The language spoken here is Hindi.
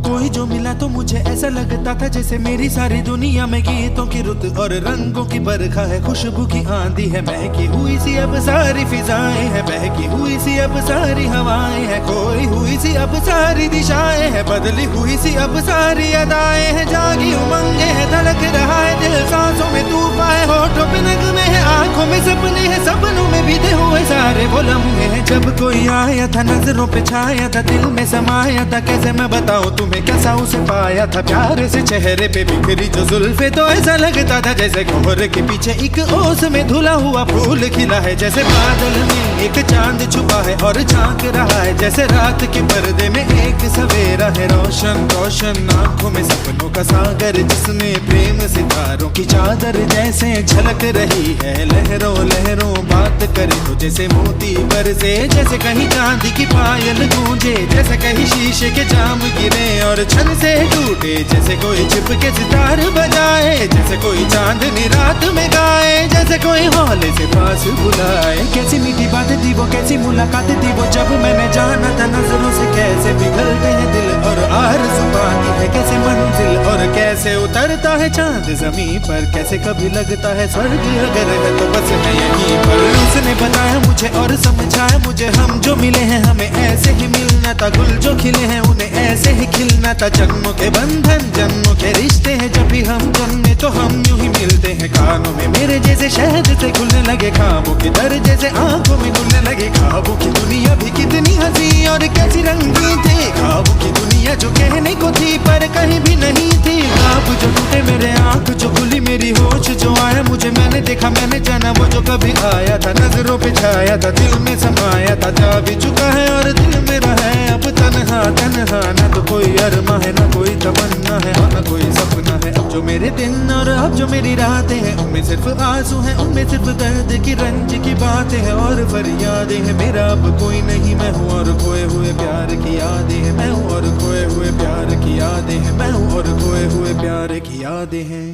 कोई जो मिला तो मुझे ऐसा लगता था जैसे मेरी सारी दुनिया में गीतों की रुत और रंगों की बरखा है, खुशबू की आंधी है, महकी हुई सी अब सारी फिजाएं हैं, बहकी हुई सी अब सारी हवाएं हैं, खोई हुई सी अब सारी दिशाएं हैं, बदली हुई सी अब सारी अदाएं हैं, जागी उमंगे है, धड़क रहा है दिल, सांसों में तूफान है, होठों पे नगमे है, आंखों में सपने हैं, सपनों में बीते हुए सारे वो लम्हे हैं। जब कोई आया था नजरों पे छाया था, दिल में समाया था, कैसे मैं बताऊं तुम्हें कैसा उसे पाया था, प्यार से चेहरे पे बिखरी जो जुल्फे, तो ऐसा लगता था जैसे कोहरे के पीछे एक ओस में धुला हुआ फूल खिला है, जैसे बादल में एक चांद छुपा है और झांक रहा है, जैसे रात के पर्दे में एक सवेरा है, रोशन रोशन आंखों में सपनों का सागर, जिसमें प्रेम सितारों की चादर जैसे झलक रही है, लहरों लहरों बात करे तो जैसे मोती बरसे, जैसे कहीं चांदी की पायल गूंजे, जैसे कहीं शीशे के जाम गिरे और छन से टूटे, जैसे कोई छिप के सितार बजाए, जैसे कोई चांदनी रात में गाए, जैसे कोई हौले से पास बुलाए। कैसी मीठी बातें थी वो, कैसी मुलाकातें थी वो, जब मैंने जाना था नजरों से कैसे पिघलते हैं दिल और आरज़ू पाती है कैसे मंजिल, और कैसे उतरता है चांद जमीन पर, कैसे कभी लगता है स्वर्ग अगर है तो बस मैं यहीं पर। उसने बताया मुझे और समझाया मुझे, हम जो मिले हैं हमें ऐसे ही मिलना था, गुल जो खिले हैं उन्हें ऐसे ही खिलना था, जन्मों के बंधन जन्मों के रिश्ते हैं, जब भी हम जन्मे तो हम यूं ही मिलते हैं, कानों में मेरे जैसे शहद से खुलने लगे, ख्वाबों के दर जैसे आंखों में घुलने लगे, ख्वाबों की दुनिया भी कितनी हंसी और कैसी रंगीन थी, ख्वाबों की दुनिया जो कहने को थी पर कहीं भी नहीं थी, ख्वाब जो टूटे मेरे आंख जो खुली मेरी होश जो आया मुझे, मैंने देखा मैंने जाना वो जो कभी आया था, नजरों पे छाया था, दिल में समाया था, जा भी चुका है और दिल मेरा है अब तन्हा तन्हा, ना तो कोई अरमा है ना कोई तमन्ना है और ना कोई सपना है, अब जो मेरे दिन और अब जो मेरी रातें हैं उनमें सिर्फ आंसू हैं, उनमें सिर्फ दर्द की रंज की बातें हैं और फरियादें हैं, मेरा अब कोई नहीं मैं हूँ और खोए हुए प्यार की यादें हैं, मैं हूँ और खोए हुए प्यार की यादें हैं, मैं हूँ और खोए हुए प्यार की यादें हैं।